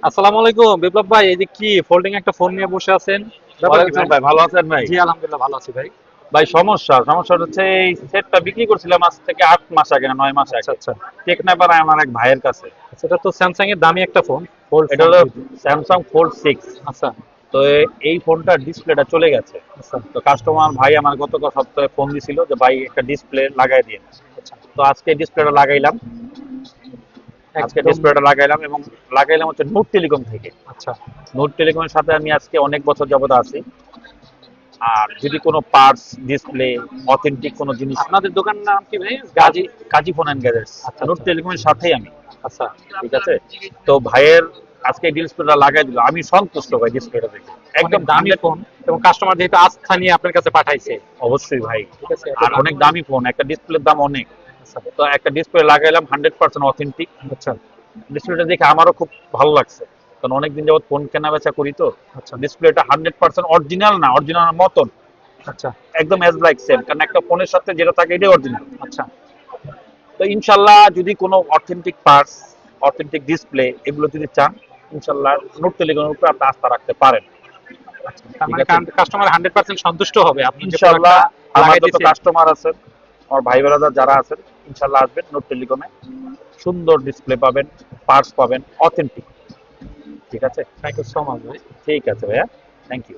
আসসালামু আলাইকুম বিপ্লব ভাই, এই যে কি ফোল্ডিং একটা ফোন নিয়ে বসে আছেন? ব্যাপার কি ওয়ালাইকুম ভাই? ভাই, ভালো আছেন ভাই? জি আলহামদুলিল্লাহ ভালো আছি ভাই। ভাই সমস্যা হচ্ছে এই সেটটা বিক্রি করছিলাম আজ থেকে 8 মাস আগে না 9 মাস আচ্ছা আগে। আচ্ছা। টেকনাফার আমার এক ভাইয়ের কাছে। সেটা তো স্যামসাং এর দামি একটা ফোন, ফোল্ড এটা ফোন। হলো স্যামসাং ফোল্ড 6। আচ্ছা তো এই ফোনটার ডিসপ্লেটা চলে গেছে। আচ্ছা তো কাস্টমার ভাই আমার গত সপ্তাহে ফোন দিছিল যে ভাই একটা ডিসপ্লে লাগাই দিন। আচ্ছা। তো আজকে ডিসপ্লেটা লাগাইলাম। আজকে একদম। ডিসপ্লেটা লাগাইলাম এবং লাগাইলাম হচ্ছে নূর টেলিকম থেকে। আচ্ছা। নূর টেলিকমের সাথে আমি আজকে অনেক বছর যাবত আছি। আর যদি কোনো পার্টস, ডিসপ্লে, অথেন্টিক কোনো জিনিস, আপনাদের দোকানের নাম কি ভাই? কাজী কাজী ফোন অ্যান্ড গ্যাজেটস, আচ্ছা নূর আচ্ছা টেলিকমের সাথেই আমি। আচ্ছা। ঠিক আছে। তো ভাইয়ের আজকে ডিসপ্লেটা লাগাই দিল, আমি সন্তুষ্ট ভাই ডিসপ্লেটা দেখে। অনেক একদম দামি 100। ফোন এবং কাস্টমার যেহেতু আস্থা নিয়ে আপনার কাছে পাঠাইছে। অবশ্যই ভাই। ঠিক আছে, এত আর দামি অনেক ফোন। দামি ফোন, একটা ডিসপ্লের দাম অনেক। আচ্ছা তো একটা ডিসপ্লে লাগাইলাম 100% অথেন্টিক। আচ্ছা ডিসপ্লেটা দেখে আমারও খুব ভালো লাগছে, কারণ অনেকদিন যাবত ফোন কেনা বেচা করি তো। আচ্ছা ডিসপ্লেটা 100% অরিজিনাল না, অরিজিনাল মতন আচ্ছা একদম অ্যাজ লাইক সেম, কারণ একটা ফোনের সাথে যেটা থাকে এটাই অরিজিনাল। আচ্ছা। তো ইনশাল্লাহ যদি কোনো অথেন্টিক পার্টস, অথেন্টিক ডিসপ্লে এগুলো যদি চান, ইনশাল্লাহ নোট টেলিকমের উপরে আপনি আস্থা রাখতে পারেন। তার ঠিক মানে আছে। কাস্টমার 100% সন্তুষ্ট হবে আপনি যে ইনশাল্লাহ প্রোডাক্টটা আমার লাগাই যত দিয়েছেন। কাস্টমার আছেন, আমার ভাই বেড়াদার যারা আছেন, ইনশাল্লাহ আসবেন নোট টেলিকমে। সুন্দর ডিসপ্লে পাবেন, পার্টস পাবেন অথেন্টিক। ঠিক আছে। থ্যাংক ইউ সো মাচ ভাই। ঠিক আছে ভাইয়া, থ্যাংক ইউ।